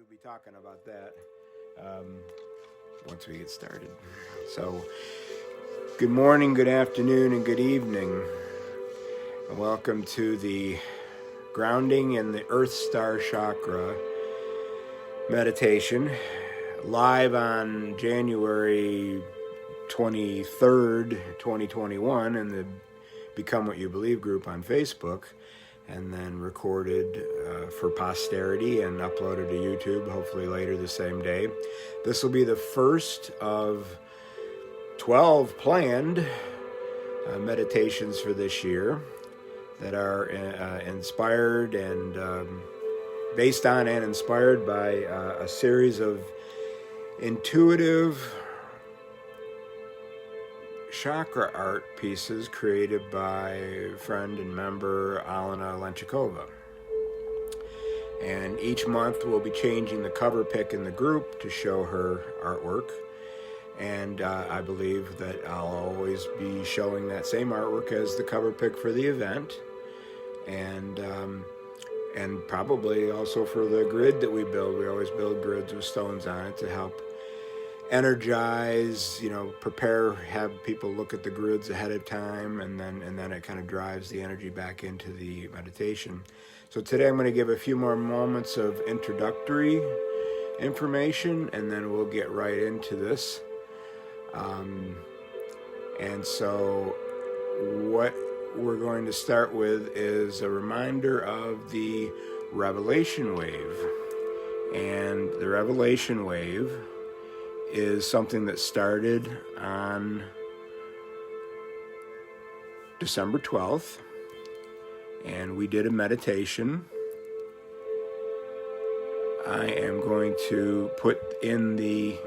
we'll be talking about that once we get started. So, good morning, good afternoon, and good evening. And welcome to the Grounding in the Earth Star Chakra meditation, live on January 23rd, 2021, in the Become What You Believe group on Facebook, and then recorded for posterity and uploaded to YouTube, hopefully later the same day. This will be the first of 12 planned meditations for this year that are inspired and based on and inspired by a series of intuitive chakra art pieces created by friend and member Alana Lenchikova. And each month we'll be changing the cover pic in the group to show her artwork. And I believe that I'll always be showing that same artwork as the cover pic for the event. And probably also for the grid that we build. We always build grids with stones on it to help energize, prepare, have people look at the grids ahead of time, and then it kind of drives the energy back into the meditation. So today I'm going to give a few more moments of introductory information, and then we'll get right into this. And so what we're going to start with is a reminder of the revelation wave. And the revelation wave is something that started on December 12th, and we did a meditation. I am going to put in the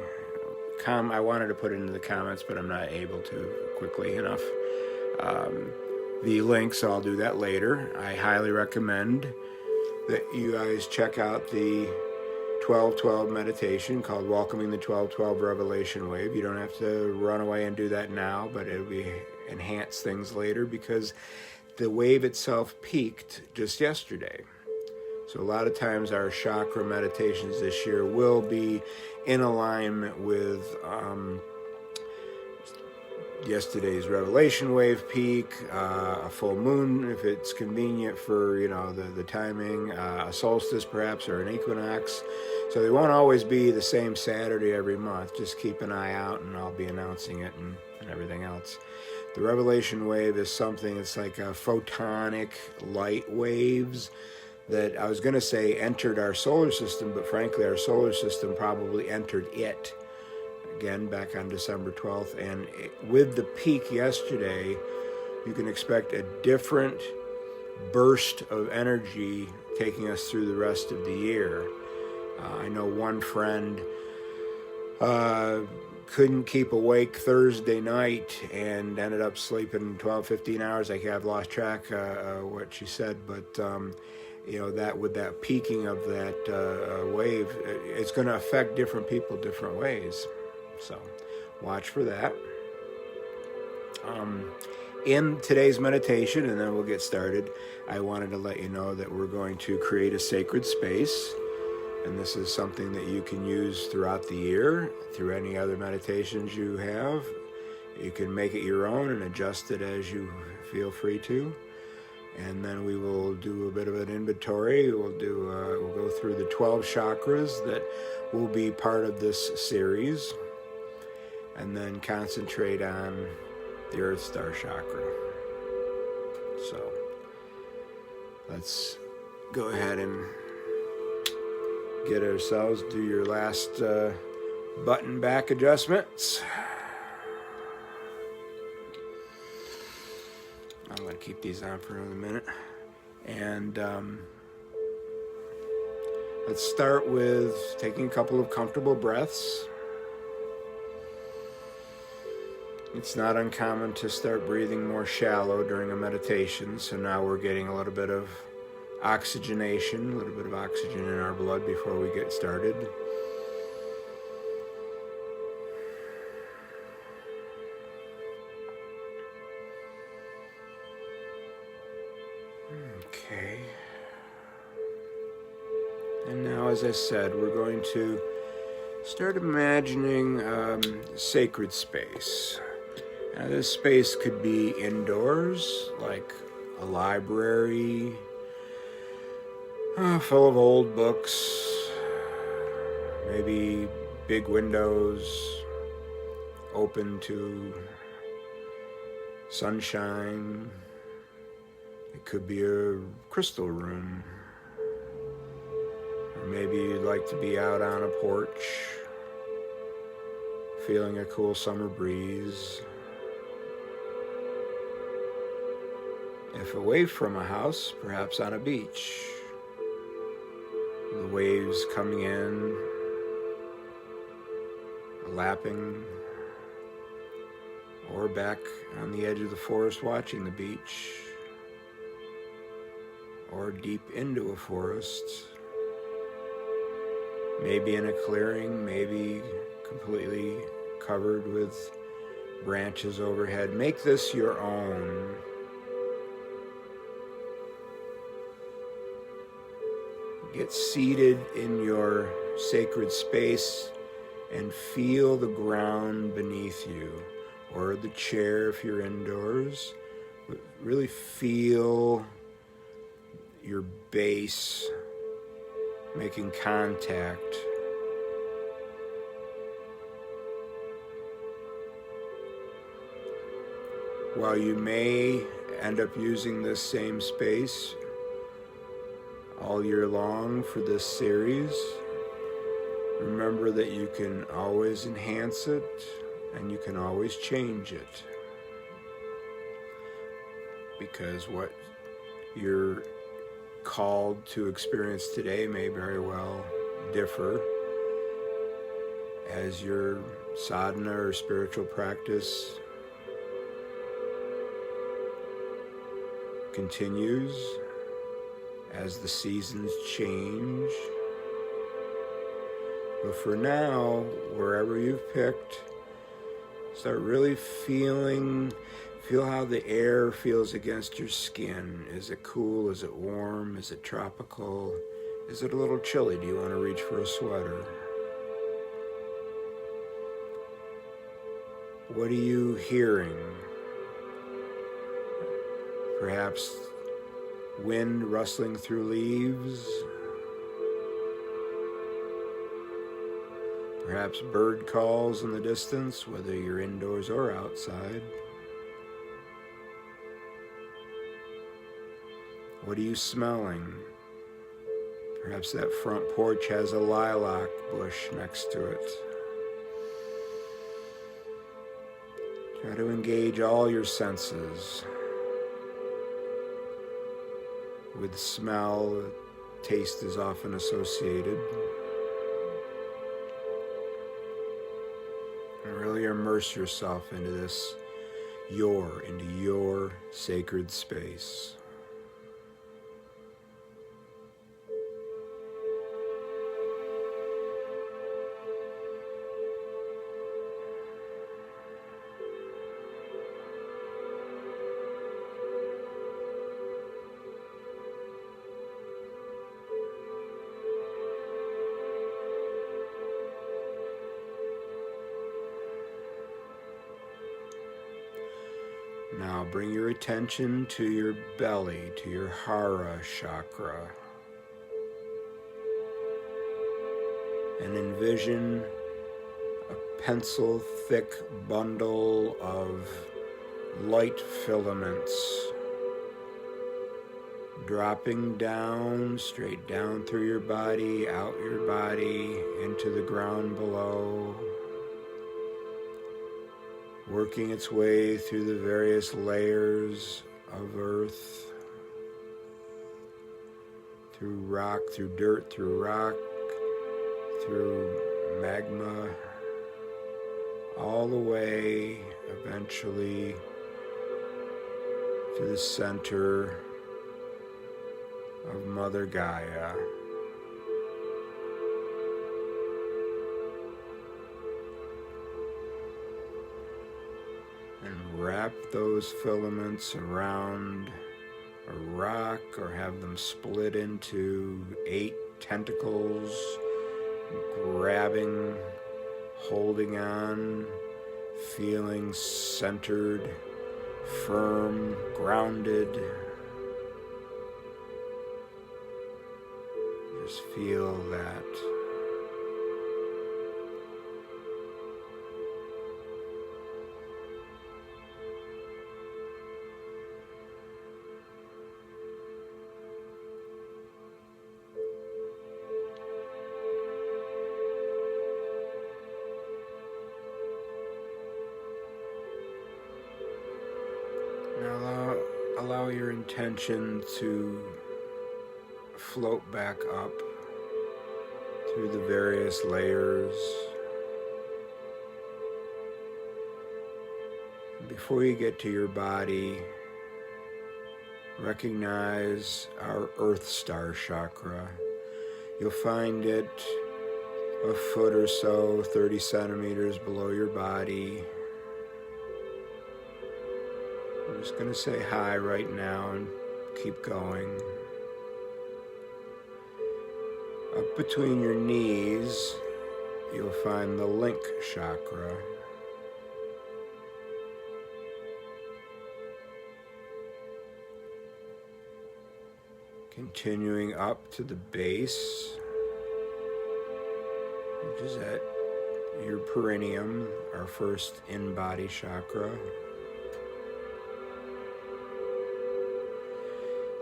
I wanted to put it into the comments, but I'm not able to quickly enough. The link, so I'll do that later. I highly recommend that you guys check out the 12-12 meditation called Welcoming the 12-12 Revelation Wave. You don't have to run away and do that now, but it'll be enhance things later because the wave itself peaked just yesterday. So a lot of times our chakra meditations this year will be in alignment with yesterday's revelation wave peak, a full moon if it's convenient for the timing, a solstice perhaps, or an equinox. So they won't always be the same Saturday every month. Just keep an eye out, and I'll be announcing it and everything else. The revelation wave is something, it's like a photonic light waves that I was going to say entered our solar system, but frankly our solar system probably entered it. Again, back on December 12th, and with the peak yesterday, you can expect a different burst of energy taking us through the rest of the year. I know one friend couldn't keep awake Thursday night and ended up sleeping 12, 15 hours. I've lost track what she said, but that with that peaking of that wave, it's going to affect different people different ways. So watch for that. In today's meditation, and then we'll get started, I wanted to let you know that we're going to create a sacred space. And this is something that you can use throughout the year, through any other meditations you have. You can make it your own and adjust it as you feel free to. And then we will do a bit of an inventory. We'll go through the 12 chakras that will be part of this series, and then concentrate on the Earth Star Chakra. So let's go ahead and get ourselves, do your last button back adjustments. I'm going to keep these on for another minute. And let's start with taking a couple of comfortable breaths. It's not uncommon to start breathing more shallow during a meditation, so now we're getting a little bit of oxygenation, a little bit of oxygen in our blood before we get started. Okay. And now, as I said, we're going to start imagining sacred space. Now, this space could be indoors, like a library full of old books, maybe big windows open to sunshine. It could be a crystal room. Or maybe you'd like to be out on a porch, feeling a cool summer breeze. If away from a house, perhaps on a beach. The waves coming in, lapping, or back on the edge of the forest watching the beach, or deep into a forest, maybe in a clearing, maybe completely covered with branches overhead. Make this your own. Get seated in your sacred space and feel the ground beneath you, or the chair if you're indoors. But really feel your base making contact. While you may end up using this same space all year long for this series, remember that you can always enhance it and you can always change it, because what you're called to experience today may very well differ as your sadhana or spiritual practice continues, as the seasons change. But for now, wherever you've picked, start really feel how the air feels against your skin. Is it cool? Is it warm? Is it tropical? Is it a little chilly? Do you want to reach for a sweater? What are you hearing? Perhaps wind rustling through leaves. Perhaps bird calls in the distance, whether you're indoors or outside. What are you smelling? Perhaps that front porch has a lilac bush next to it. Try to engage all your senses. With smell, taste is often associated. And really immerse yourself into your sacred space. Now bring your attention to your belly, to your hara chakra, and envision a pencil-thick bundle of light filaments dropping down, straight down through your body, out your body, into the ground below, working its way through the various layers of earth, through rock, through dirt, through rock, through magma, all the way eventually to the center of Mother Gaia. And wrap those filaments around a rock, or have them split into 8 tentacles, grabbing, holding on, feeling centered, firm, grounded. Just feel that. Now allow your intention to float back up through the various layers. Before you get to your body, recognize our Earth Star chakra. You'll find it a foot or so, 30 centimeters below your body. I'm just going to say hi right now and keep going. Up between your knees, you'll find the link chakra. Continuing up to the base, which is at your perineum, our first in-body chakra.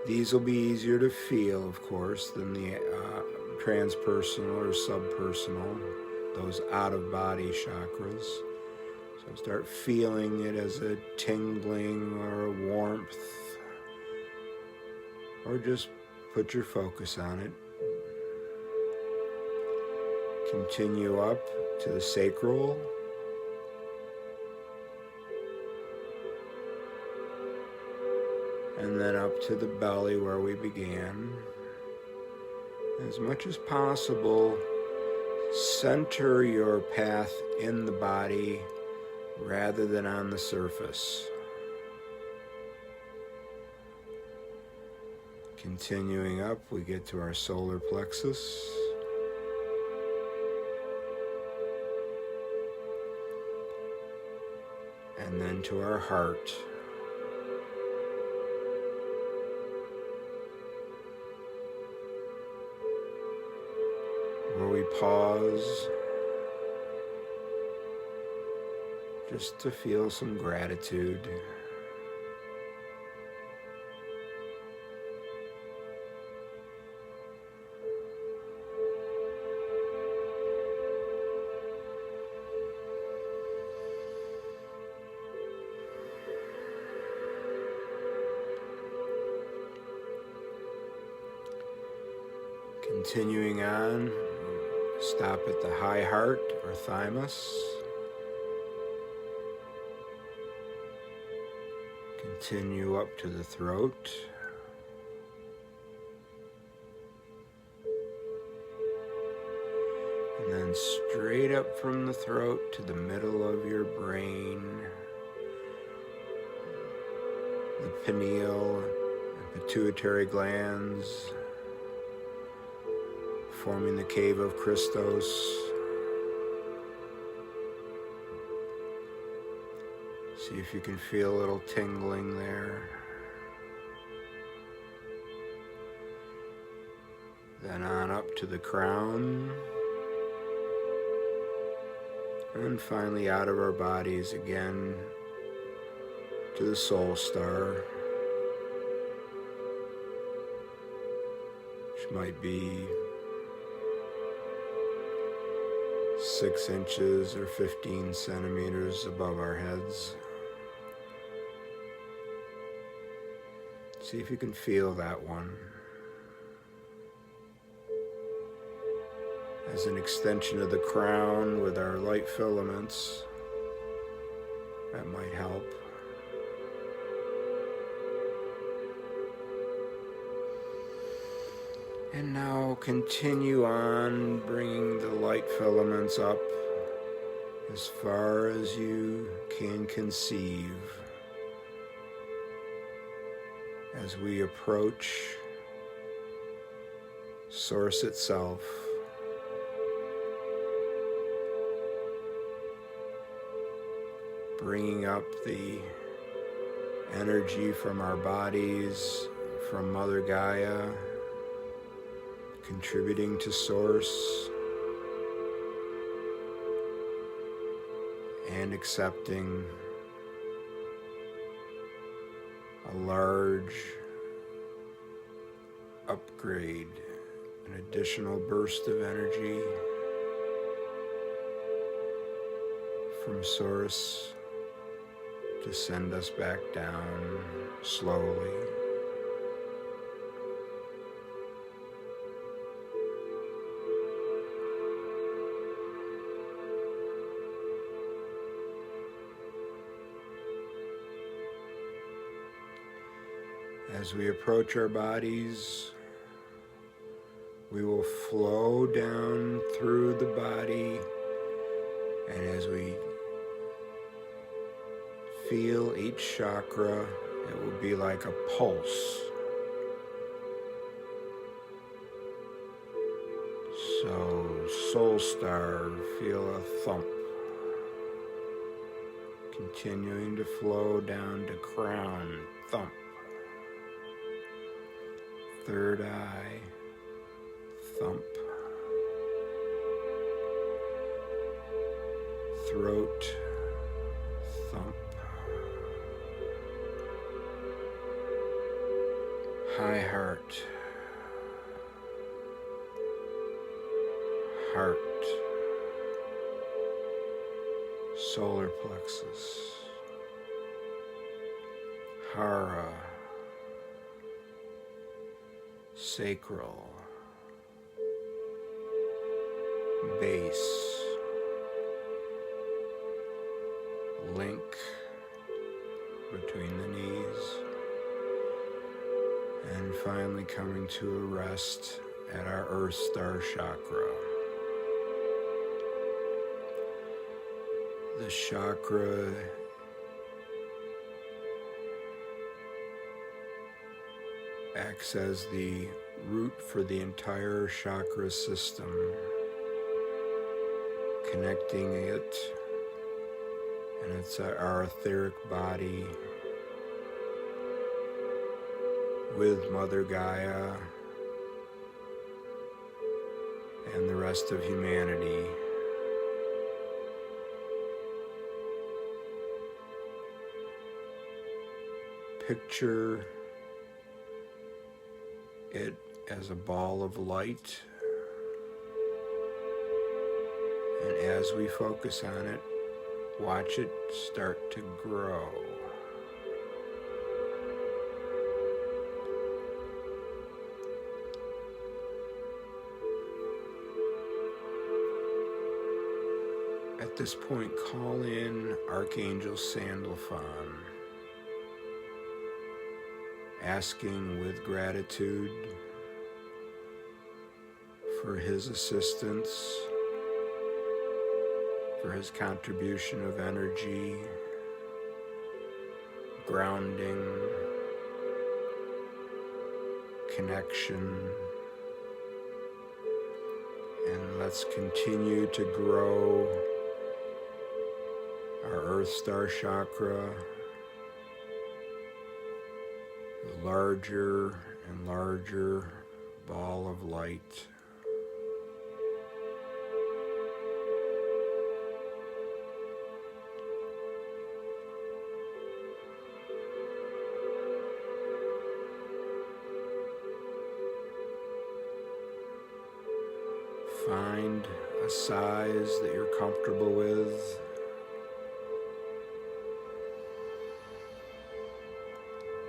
These will be easier to feel, of course, than the transpersonal or subpersonal, those out-of-body chakras. So start feeling it as a tingling or a warmth, or just put your focus on it. Continue up to the sacral. And then up to the belly where we began. As much as possible, center your path in the body rather than on the surface. Continuing up, we get to our solar plexus. And then to our heart. Where we pause just to feel some gratitude. Continuing on, stop at the high heart or thymus. Continue up to the throat. And then straight up from the throat to the middle of your brain, the pineal and pituitary glands, forming the cave of Christos. See if you can feel a little tingling there. Then on up to the crown. And finally out of our bodies again to the soul star, which might be 6 inches or 15 centimeters above our heads. See if you can feel that one as an extension of the crown with our light filaments. That might help. And now continue on, bringing the light filaments up as far as you can conceive as we approach Source itself, bringing up the energy from our bodies, from Mother Gaia, contributing to Source, and accepting a large upgrade, an additional burst of energy from Source to send us back down slowly. As we approach our bodies, we will flow down through the body, and as we feel each chakra, it will be like a pulse. So, soul star, feel a thump, continuing to flow down to crown, thump. Third eye, thump. Throat, thump. High heart, heart, solar plexus, hara, sacral, base, link between the knees, and finally coming to a rest at our Earth Star Chakra. The chakra acts as the root for the entire chakra system, connecting it and it's our etheric body with Mother Gaia and the rest of humanity. Picture it as a ball of light, and as we focus on it, watch it start to grow. At this point, call in Archangel Sandalphon, asking with gratitude for his assistance, for his contribution of energy, grounding, connection, and let's continue to grow our Earth Star Chakra, a larger and larger ball of light. Find a size that you're comfortable with.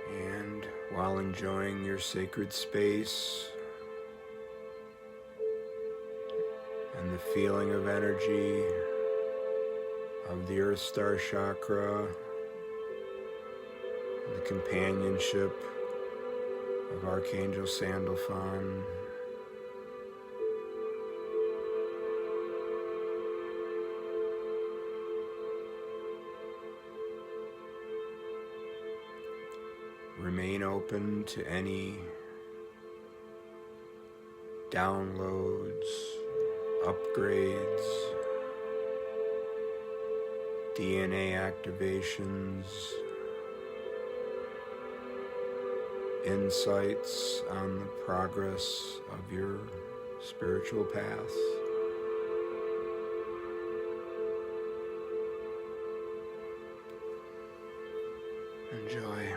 And while enjoying your sacred space and the feeling of energy of the Earth Star Chakra, the companionship of Archangel Sandalphon, remain open to any downloads, upgrades, DNA activations, insights on the progress of your spiritual path. Enjoy.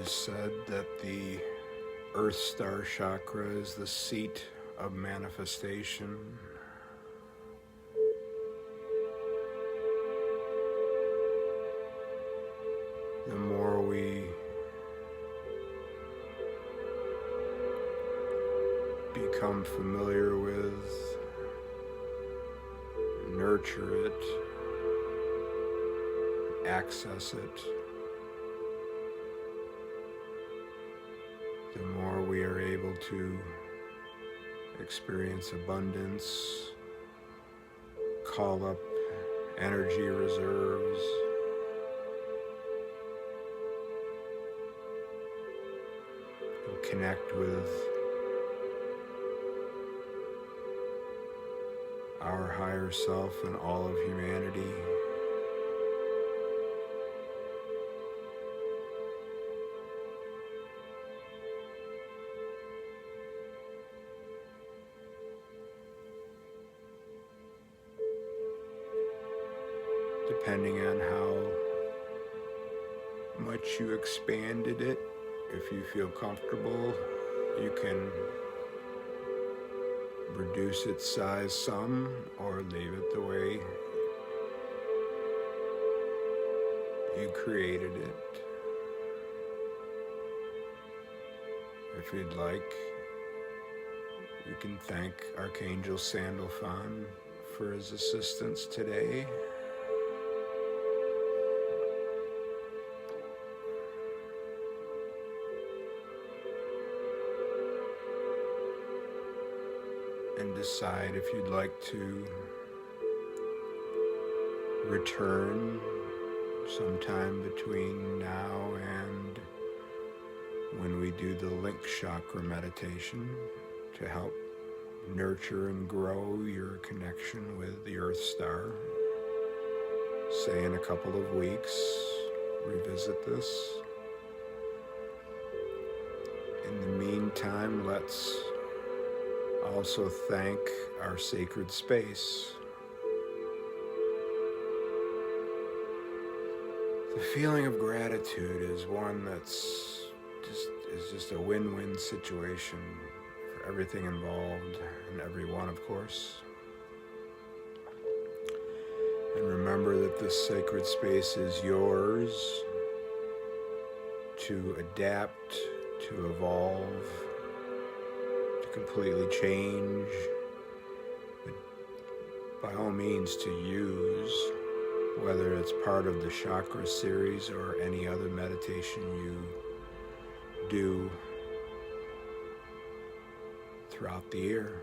is said that the Earth Star Chakra is the seat of manifestation. The more we become familiar with, nurture it, access it, the more we are able to experience abundance, call up energy reserves, and connect with our higher self and all of humanity. Depending on how much you expanded it, if you feel comfortable, you can reduce its size some or leave it the way you created it. If you'd like, you can thank Archangel Sandalphon for his assistance today. And decide if you'd like to return sometime between now and when we do the link chakra meditation to help nurture and grow your connection with the Earth Star. Say in a couple of weeks, revisit this. In the meantime, let's also thank our sacred space. The feeling of gratitude is one that's just a win-win situation for everything involved and everyone, of course. And remember that this sacred space is yours to adapt, to evolve, completely change, but by all means to use, whether it's part of the chakra series or any other meditation you do throughout the year.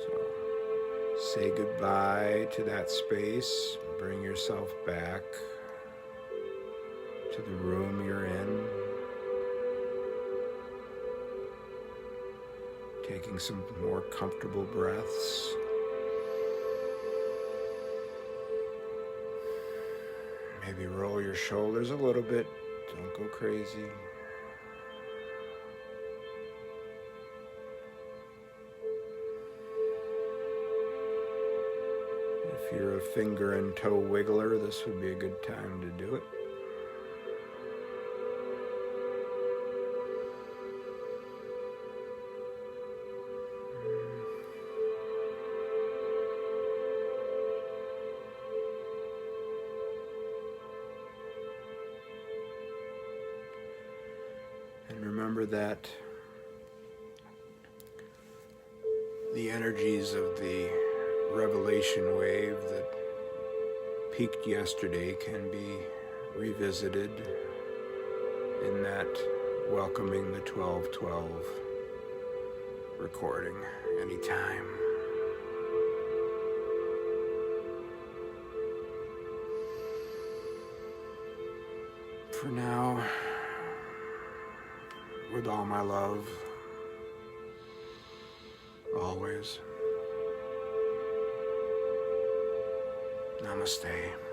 So say goodbye to that space, bring yourself back to the room you're in. Taking some more comfortable breaths. Maybe roll your shoulders a little bit. Don't go crazy. If you're a finger and toe wiggler, this would be a good time to do it. And remember that the energies of the revelation wave that peaked yesterday can be revisited in that Welcoming the 1212 recording anytime. For now, with all my love, always. Namaste.